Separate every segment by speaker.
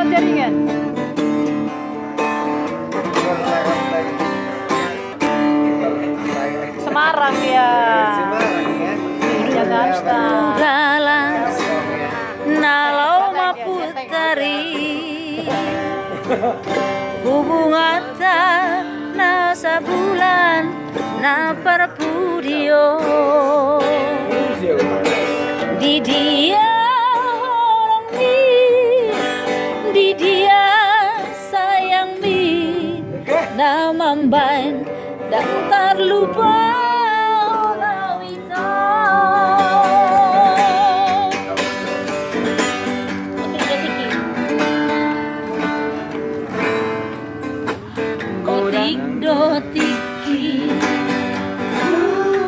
Speaker 1: jaringan. Semarang ya. Jakarta.
Speaker 2: Galas nalau maputari hubungan na sa bulan na perpudio di dia orang di dia sayang mi na mambain dan terlupa dotiki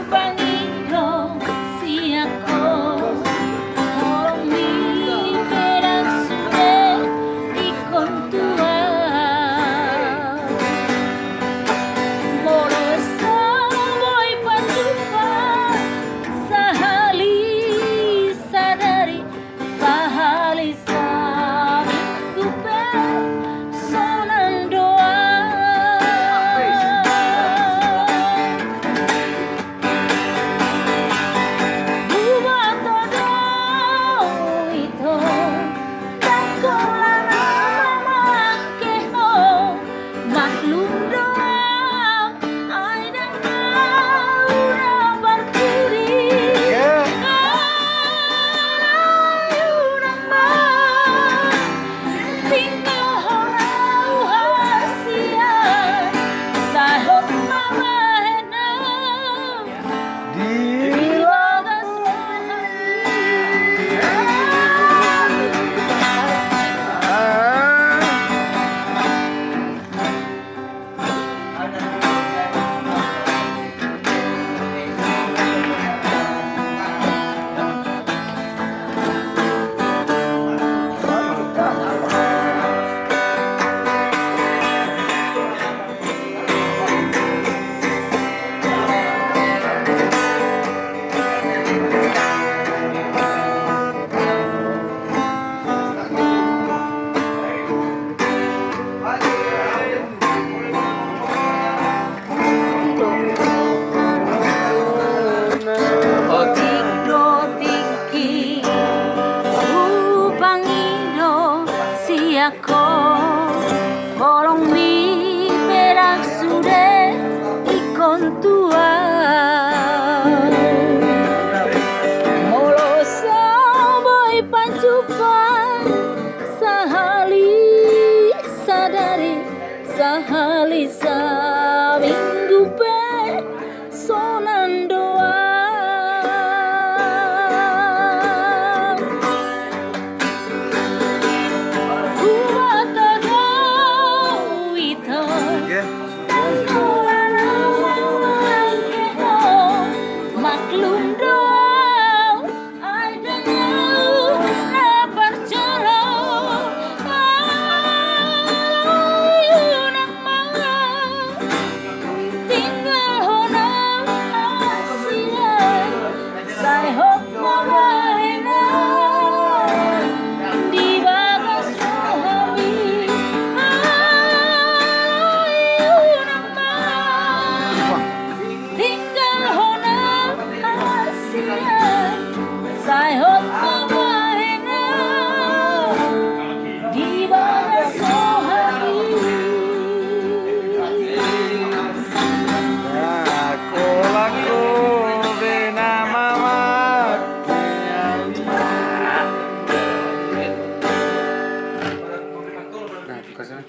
Speaker 2: upangido siako orang mi perak sudah ikon tua morosa boy panjupa sahali sadari sahali kupe sonan doa. Ako bolong mi perak sudah ikon tua molosa boy pancupan sahali sadari sahali minggu pe sonan doa maklum dong adanya na percaya ayu nama tinggal honam asia saya hop mawahena di bagas suami ayu nama tinggal honam saya hop mawahena di bagas suami.
Speaker 3: Aku bina mama. Nah, kasih.